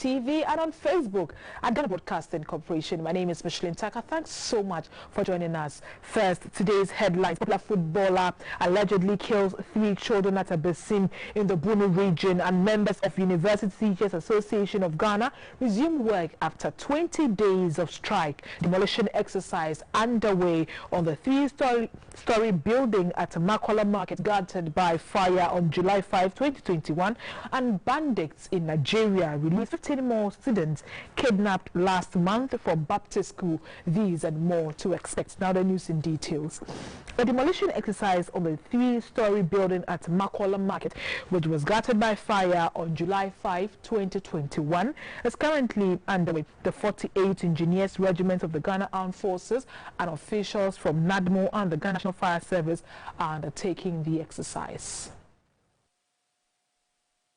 TV and on Facebook at Ghana Broadcasting Corporation. My name is Micheline Taka. Thanks so much for joining us. First, today's headlines. Popular footballer allegedly kills 3 children at a Besim in the Bunu region, and members of University Teachers Association of Ghana resume work after 20 days of strike. Demolition exercise underway on the 3-story building at Makola Market gutted by fire on July 5, 2021, and bandits in Nigeria released 15 more students kidnapped last month from Baptist School. These and more to expect. Now the news in details. A demolition exercise on the 3-story building at Makola Market, which was gutted by fire on July 5, 2021, is currently underway. The 48th Engineers Regiment of the Ghana Armed Forces and officials from NADMO and the Ghana National Fire Service are undertaking the exercise.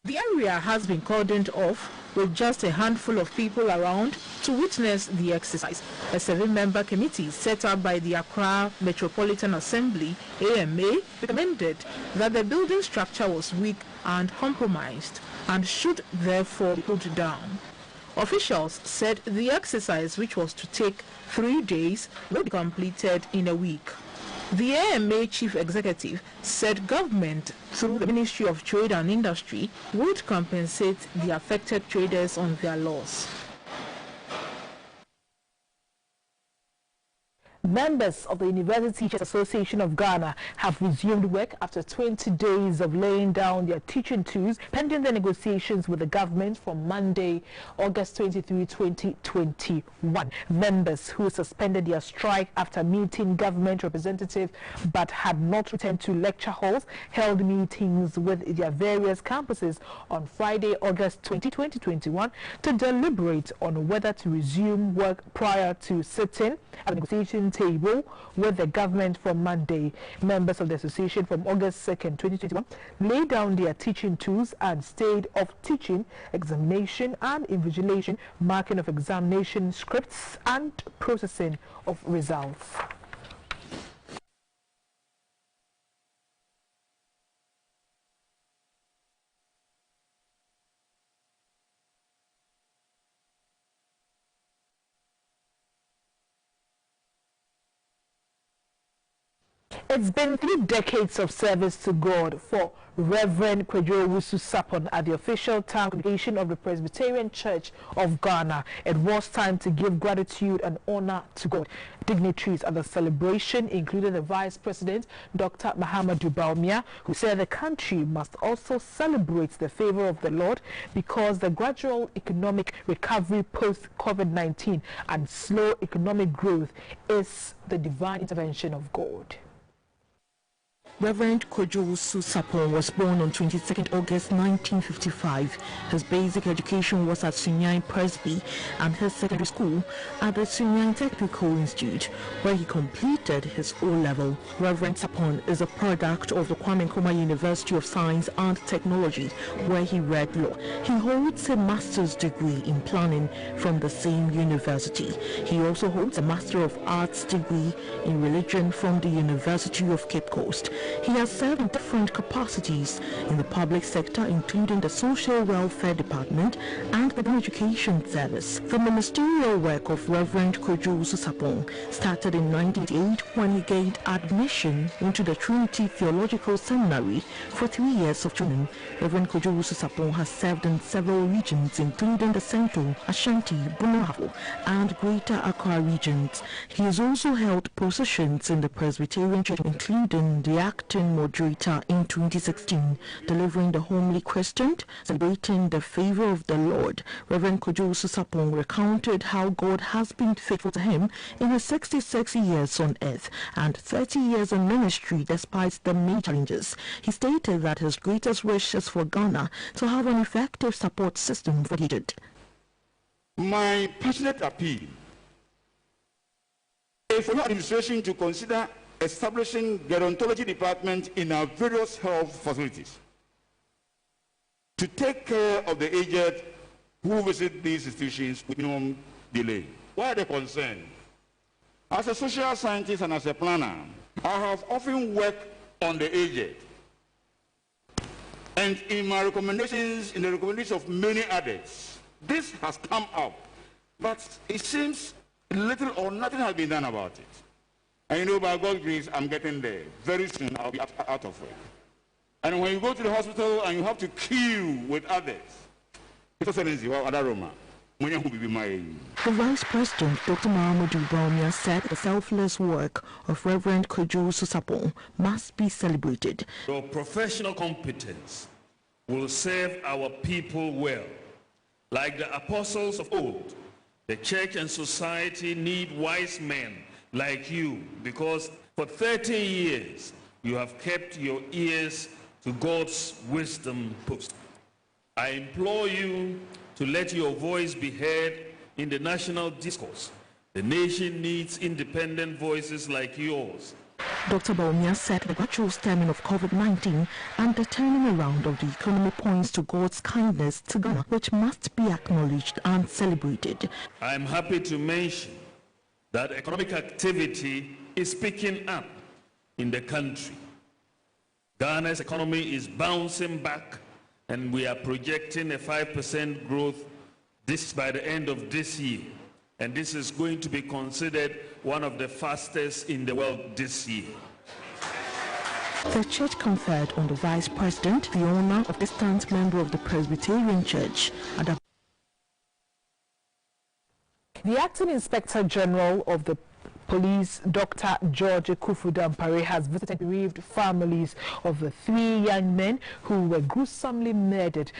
The area has been cordoned off with just a handful of people around to witness the exercise. A 7-member committee set up by the Accra Metropolitan Assembly, AMA, recommended that the building structure was weak and compromised and should therefore be put down. Officials said the exercise, which was to take 3 days, will be completed in a week. The AMA chief executive said government, through the Ministry of Trade and Industry, would compensate the affected traders on their loss. Members of the University Teachers Association of Ghana have resumed work after 20 days of laying down their teaching tools pending the negotiations with the government from Monday, August 23, 2021. Members who suspended their strike after meeting government representatives but had not returned to lecture halls held meetings with their various campuses on Friday, August 20, 2021 to deliberate on whether to resume work prior to sitting at the negotiation table with the government from Monday. Members of the association from August 2nd, 2021 laid down their teaching tools and stayed off teaching, examination and invigilation, marking of examination scripts and processing of results. It's been 3 decades of service to God for Reverend Kwejowusu Sapon at the official town congregation of the Presbyterian Church of Ghana. It was time to give gratitude and honor to God. Dignitaries at the celebration included the Vice President, Dr. Mahamadou Bawumia, who said the country must also celebrate the favor of the Lord because the gradual economic recovery post-COVID-19 and slow economic growth is the divine intervention of God. Reverend Kwejowusu Sapon was born on 22nd August 1955. His basic education was at Sunyani Presby and his secondary school at the Sunyani Technical Institute, where he completed his O-level. Reverend Sapon is a product of the Kwame Nkrumah University of Science and Technology, where he read law. He holds a master's degree in planning from the same university. He also holds a Master of Arts degree in religion from the University of Cape Coast. He has served in different capacities in the public sector, including the Social Welfare Department and the Education Service. The ministerial work of Reverend Kwejowusu Sapon started in 1988 when he gained admission into the Trinity Theological Seminary for 3 years of training. Reverend Kwejowusu Sapon has served in several regions, including the Central, Ashanti, Bunahafo, and Greater Accra regions. He has also held positions in the Presbyterian Church, including the acting moderator in 2016, delivering the homily questioned, celebrating the favor of the Lord. Reverend Kwejowusu Sapon recounted how God has been faithful to him in his 66 years on earth and 30 years in ministry despite the many challenges. He stated that his greatest wish is for Ghana to have an effective support system for the aged. My passionate appeal is for your administration to consider establishing gerontology department in our various health facilities to take care of the aged who visit these institutions with minimum delay. Why are they concerned? As a social scientist and as a planner, I have often worked on the aged. And in my recommendations, in the recommendations of many others, This has come up, but it seems little or nothing has been done about it. And you know, by God's grace, I'm getting there. Very soon, I'll be out of work. And when you go to the hospital and you have to queue with others, the Vice President Dr. Mahamudu Bawumia said the selfless work of Reverend Kojo Susapon must be celebrated. Your professional competence will serve our people well. Like the apostles of old, the church and society need wise men like you, because for 30 years you have kept your ears to God's wisdom post. I implore you to let your voice be heard in the national discourse. The nation needs independent voices like yours. Dr. Bawumia said the gradual stemming of COVID-19 and the turning around of the economy points to God's kindness to Ghana, which must be acknowledged and celebrated. I am happy to mention that economic activity is picking up in the country. Ghana's economy is bouncing back, and we are projecting a 5% growth by the end of this year. And this is going to be considered one of the fastest in the world this year. The church conferred on the Vice President the honor of distant member of the Presbyterian Church. The Acting Inspector General of the Police, Dr. George Kufu-Dampare, has visited bereaved families of the 3 young men who were gruesomely murdered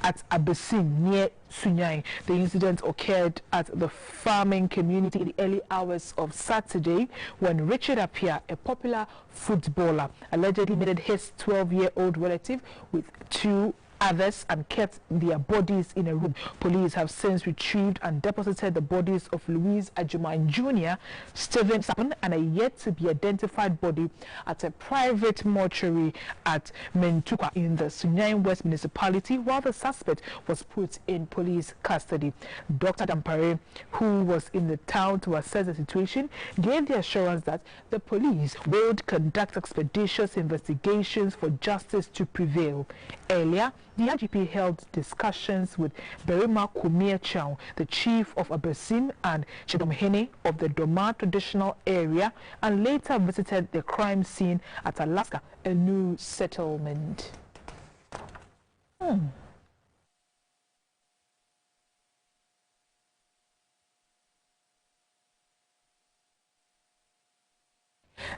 at Abesim near Sunyai. The incident occurred at the farming community in the early hours of Saturday when Richard Appiah, a popular footballer, allegedly murdered his 12-year-old relative with 2 others and kept their bodies in a room. Police have since retrieved and deposited the bodies of Louise Ajuman Jr., Stephen Sapon, and a yet-to-be-identified body at a private mortuary at Mentukwa in the Sunyai West municipality, while the suspect was put in police custody. Dr. Dampare, who was in the town to assess the situation, gave the assurance that the police would conduct expeditious investigations for justice to prevail. Earlier, the IGP held discussions with Berima Kumia Chow, the chief of Abesim, and Chidomhene of the Doma traditional area, and later visited the crime scene at Alaska, a new settlement.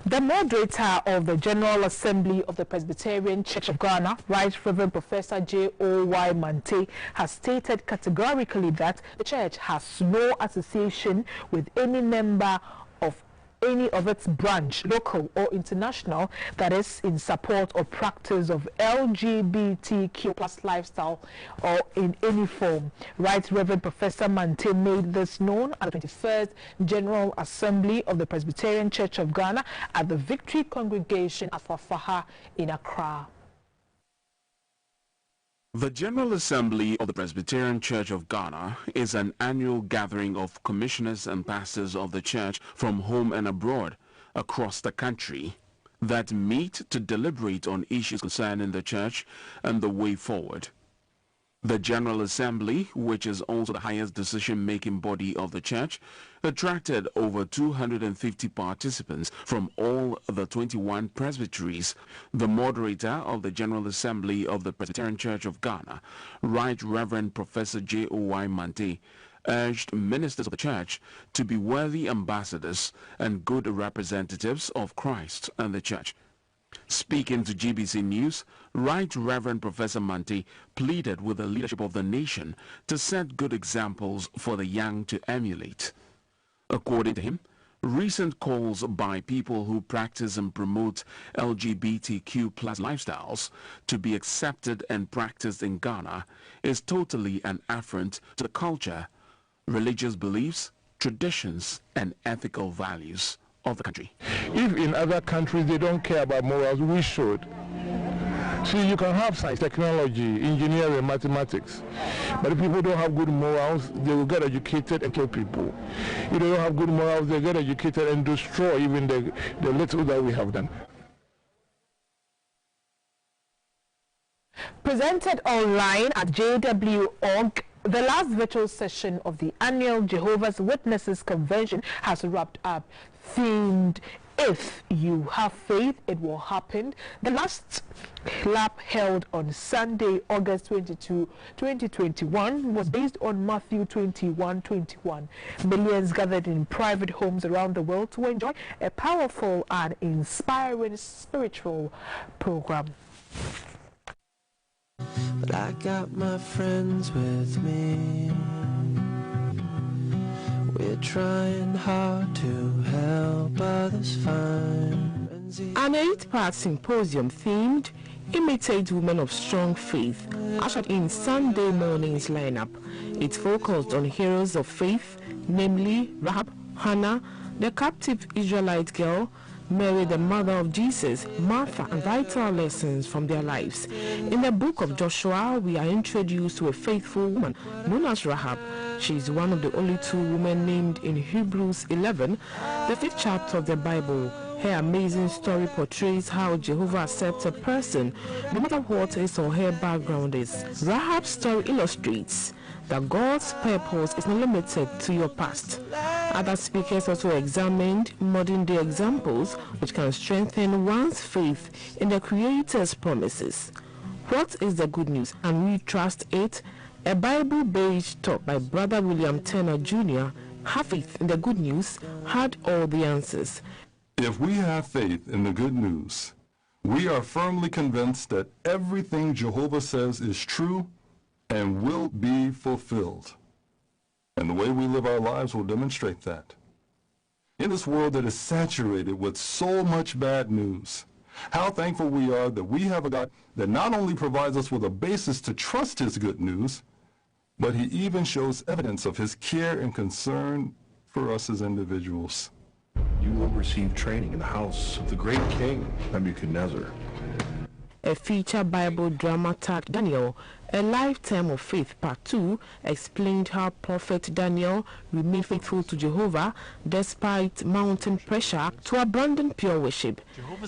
The moderator of the General Assembly of the Presbyterian Church of Ghana, Right Reverend Professor J.O.Y. Mante, has stated categorically that the church has no association with any member of any of its branch, local or international, that is in support or practice of LGBTQ plus lifestyle or in any form. Right Reverend Professor Mante made this known at the 21st General Assembly of the Presbyterian Church of Ghana at the Victory Congregation at Fafaha in Accra. The General Assembly of the Presbyterian Church of Ghana is an annual gathering of commissioners and pastors of the church from home and abroad across the country that meet to deliberate on issues concerning the church and the way forward. The General Assembly, which is also the highest decision-making body of the church, attracted over 250 participants from all the 21 presbyteries. The moderator of the General Assembly of the Presbyterian Church of Ghana, Right Reverend Professor J.O.Y. Mante, urged ministers of the church to be worthy ambassadors and good representatives of Christ and the church. Speaking to GBC News, Right Reverend Professor Mante pleaded with the leadership of the nation to set good examples for the young to emulate. According to him, recent calls by people who practice and promote LGBTQ plus lifestyles to be accepted and practiced in Ghana is totally an affront to the culture, religious beliefs, traditions, and ethical values of the country. If in other countries they don't care about morals, we should. See, you can have science, technology, engineering, mathematics, but if people don't have good morals, they will get educated and kill people. If they don't have good morals, they get educated and destroy even the little that we have done. Presented online at JW.org, The last virtual session of the annual Jehovah's Witnesses Convention has wrapped up, themed "If You Have Faith, It Will Happen." The last lap, held on Sunday, August 22, 2021, was based on Matthew 21:21. Millions gathered in private homes around the world to enjoy a powerful and inspiring spiritual program. But I got my friends with me. We're trying hard to help others find. An 8-part symposium themed "Imitate Women of Strong Faith" ushered in Sunday morning's lineup. It focused on heroes of faith, namely Rahab, Hannah, the captive Israelite girl, Mary, the mother of Jesus, Martha, and vital lessons from their lives. In the book of Joshua, we are introduced to a faithful woman known as Rahab. She is one of the only 2 women named in Hebrews 11, the 5th chapter of the Bible. Her amazing story portrays how Jehovah accepts a person, no matter what his or her background is. Rahab's story illustrates that God's purpose is not limited to your past. Other speakers also examined modern-day examples which can strengthen one's faith in the Creator's promises. What is the good news, and we trust it? A Bible-based talk by Brother William Turner Jr., "Have Faith in the Good News," had all the answers. If we have faith in the good news, we are firmly convinced that everything Jehovah says is true and will be fulfilled. And the way we live our lives will demonstrate that. In this world that is saturated with so much bad news, how thankful we are that we have a God that not only provides us with a basis to trust his good news, but he even shows evidence of his care and concern for us as individuals. You will receive training in the house of the great king, Nebuchadnezzar. A feature Bible drama tagged Daniel, A Lifetime of Faith Part 2, explained how Prophet Daniel remained faithful to Jehovah despite mounting pressure to abandon pure worship.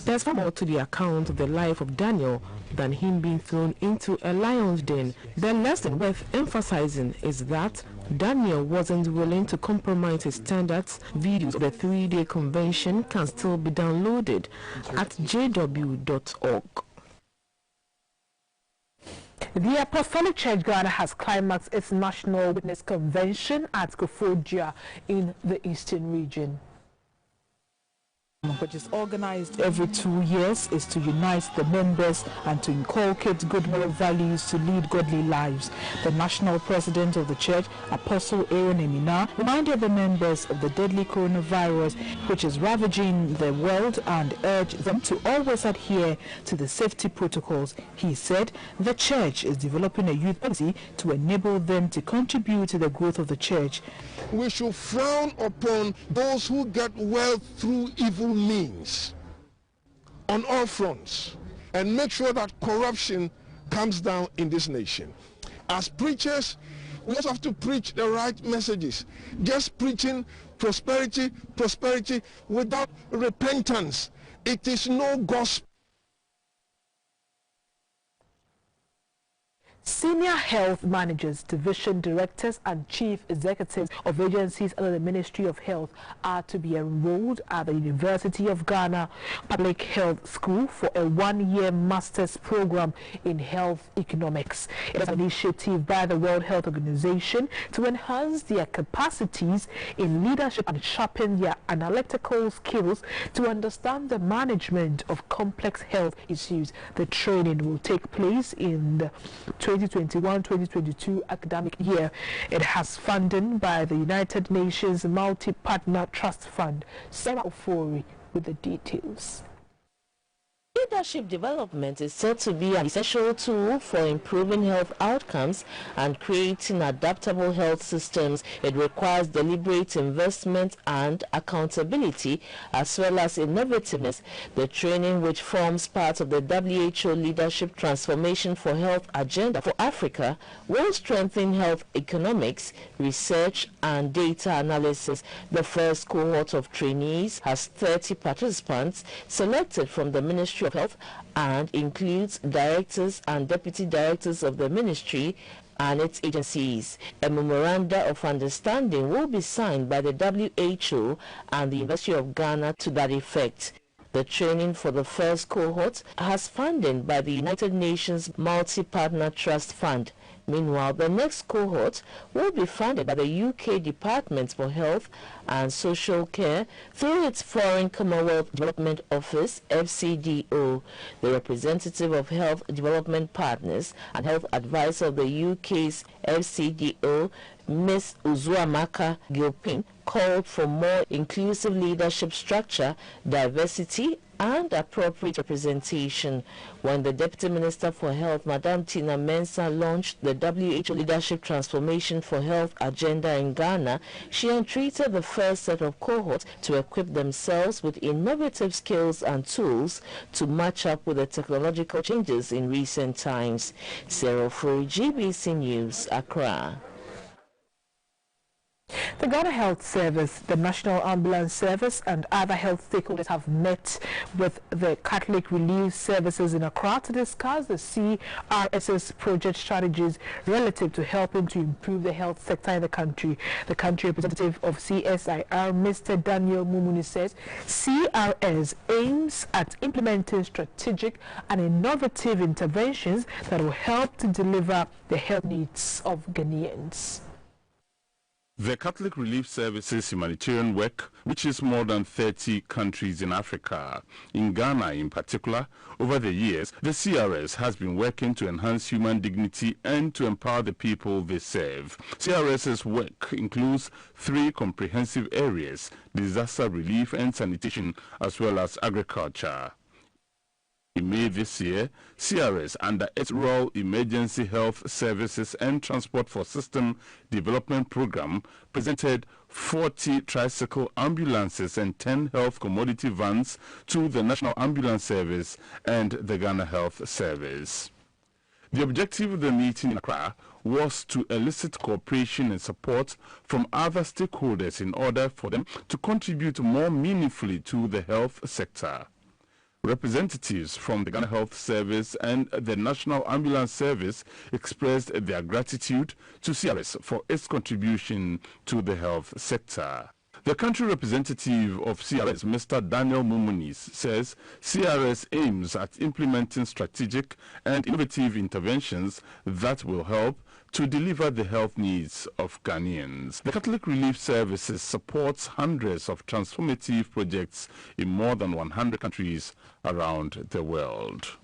There's far more to the account of the life of Daniel than him being thrown into a lion's den. The lesson worth emphasizing is that Daniel wasn't willing to compromise his standards. Videos of the 3-day convention can still be downloaded at jw.org. The Apostolic Church Ghana has climaxed its National Witness Convention at Koforidua in the Eastern region, which is organized every 2 years, is to unite the members and to inculcate good moral values to lead godly lives. The national president of the church, Apostle Aaron Emina, reminded the members of the deadly coronavirus which is ravaging the world and urged them to always adhere to the safety protocols. He said the church is developing a youth policy to enable them to contribute to the growth of the church. We should frown upon those who get wealth through evil means on all fronts and make sure that corruption comes down in this nation. As preachers, we also have to preach the right messages. Just preaching prosperity without repentance, it is no gospel. Senior health managers, division directors and chief executives of agencies under the Ministry of Health are to be enrolled at the University of Ghana Public Health School for a 1-year master's program in health economics. It is an initiative by the World Health Organization to enhance their capacities in leadership and sharpen their analytical skills to understand the management of complex health issues. The training will take place in the 2021-2022 academic year. It has funding by the United Nations Multi-Partner Trust Fund. Sarah Ofori with the details. Leadership development is said to be an essential tool for improving health outcomes and creating adaptable health systems. It requires deliberate investment and accountability as well as innovativeness. The training, which forms part of the WHO Leadership Transformation for Health Agenda for Africa, will strengthen health economics, research and data analysis. The first cohort of trainees has 30 participants selected from the Ministry of Health and includes directors and deputy directors of the ministry and its agencies. A memoranda of understanding will be signed by the WHO and the University of Ghana to that effect. The training for the first cohort has funding by the United Nations Multi-Partner Trust Fund. Meanwhile, the next cohort will be funded by the UK Department for Health and Social Care through its Foreign Commonwealth Development Office, FCDO. The representative of Health Development Partners and Health Advisor of the UK's FCDO, Ms. Uzuamaka Gilpin, called for more inclusive leadership structure, diversity, and appropriate representation. When the Deputy Minister for Health, Madam Tina Mensah, launched the WHO Leadership Transformation for Health agenda in Ghana, she entreated the first set of cohorts to equip themselves with innovative skills and tools to match up with the technological changes in recent times. Sarah Furi, GBC News, Accra. The Ghana Health Service, the National Ambulance Service, and other health stakeholders have met with the Catholic Relief Services in Accra to discuss the CRS's project strategies relative to helping to improve the health sector in the country. The country representative of CSIR, Mr. Daniel Mumuni, says CRS aims at implementing strategic and innovative interventions that will help to deliver the health needs of Ghanaians. The Catholic Relief Service's humanitarian work reaches more than 30 countries in Africa. In Ghana in particular, over the years, the CRS has been working to enhance human dignity and to empower the people they serve. CRS's work includes 3 comprehensive areas: disaster relief and sanitation, as well as agriculture. In May this year, CRS, under its Rural Emergency Health Services and Transport for System Development Program, presented 40 tricycle ambulances and 10 health commodity vans to the National Ambulance Service and the Ghana Health Service. The objective of the meeting in Accra was to elicit cooperation and support from other stakeholders in order for them to contribute more meaningfully to the health sector. Representatives from the Ghana Health Service and the National Ambulance Service expressed their gratitude to CRS for its contribution to the health sector. The country representative of CRS, Mr. Daniel Mumuni, says CRS aims at implementing strategic and innovative interventions that will help to deliver the health needs of Ghanaians. The Catholic Relief Services supports hundreds of transformative projects in more than 100 countries around the world.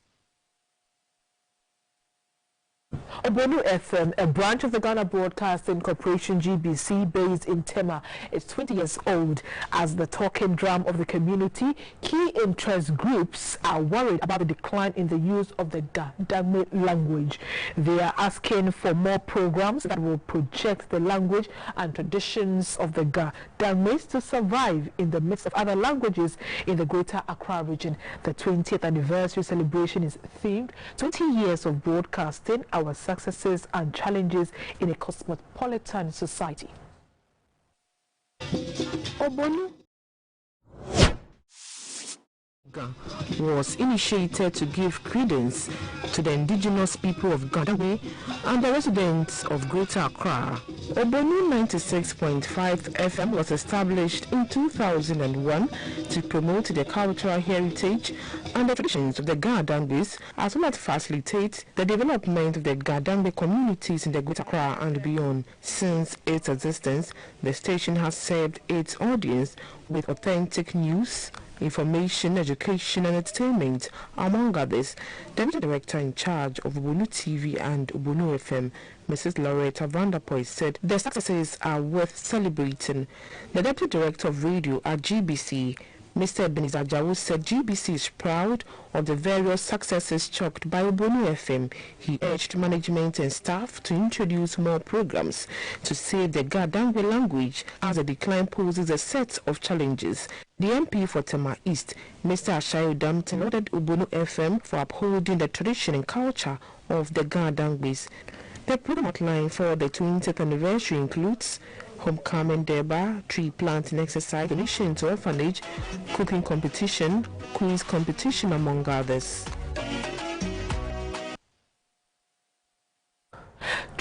Obonu FM, a branch of the Ghana Broadcasting Corporation GBC based in Tema, is 20 years old. As the talking drum of the community, key interest groups are worried about the decline in the use of the Dangme language. They are asking for more programs that will project the language and traditions of the Dangmes to survive in the midst of other languages in the Greater Accra region. The 20th anniversary celebration is themed 20 years of broadcasting, our successes and challenges in a cosmopolitan society. Obonu was initiated to give credence to the indigenous people of Ghana and the residents of Greater Accra. Obonu 96.5 FM was established in 2001 to promote the cultural heritage and the traditions of the Gadangmes, as well as facilitate the development of the Gadangme communities in the Greater Accra and beyond. Since its existence, the station has served its audience with authentic news, information, education and entertainment. Among others, the director in charge of Obonu TV and Obonu FM, Mrs. Loretta Vanderpoy, said the successes are worth celebrating. The deputy director of radio at GBC, Mr. Ebenezer Jawu, said GBC is proud of the various successes chalked by Obonu FM. He urged management and staff to introduce more programs to save the Gadangme language as the decline poses a set of challenges. The MP for Tema East, Mr. Ashayo Damton, lauded Obonu FM for upholding the tradition and culture of the Gadangmes. The program outline for the 20th anniversary includes homecoming derby, tree planting exercise, donation to orphanage, cooking competition, quiz competition, among others.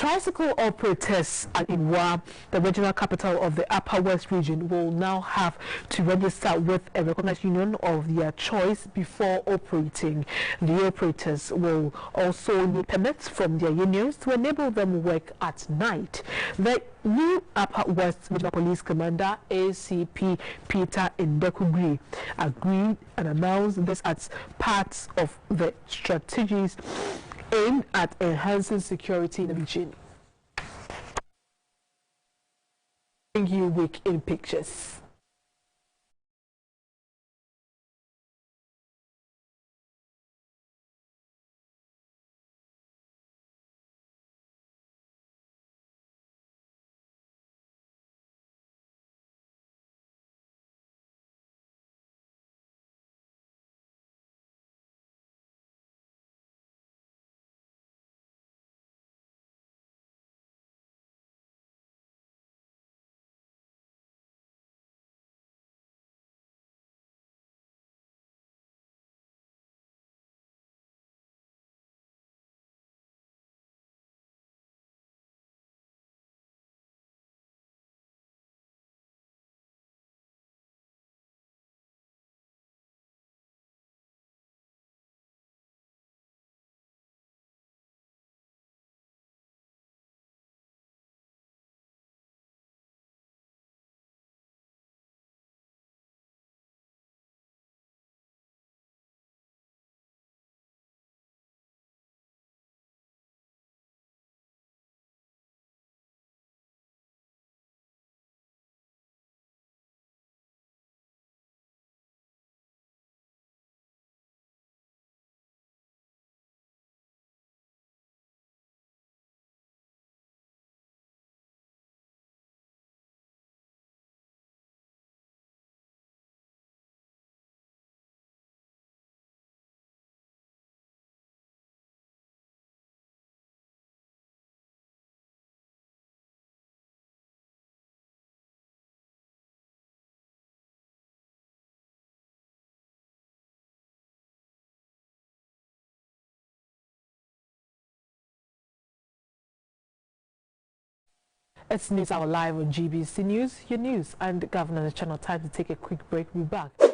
Tricycle operators at Iwa, the regional capital of the Upper West region, will now have to register with a recognized union of their choice before operating. The operators will also need permits from their unions to enable them work at night. The new Upper West Regional Police Commander, ACP Peter Ndekugri, agreed and announced this as part of the strategies aimed at enhancing security in the region. Bring you Week in Pictures. It's News Hour live on GBC News, your news, and Governor Channel. Time to take a quick break. We'll be back.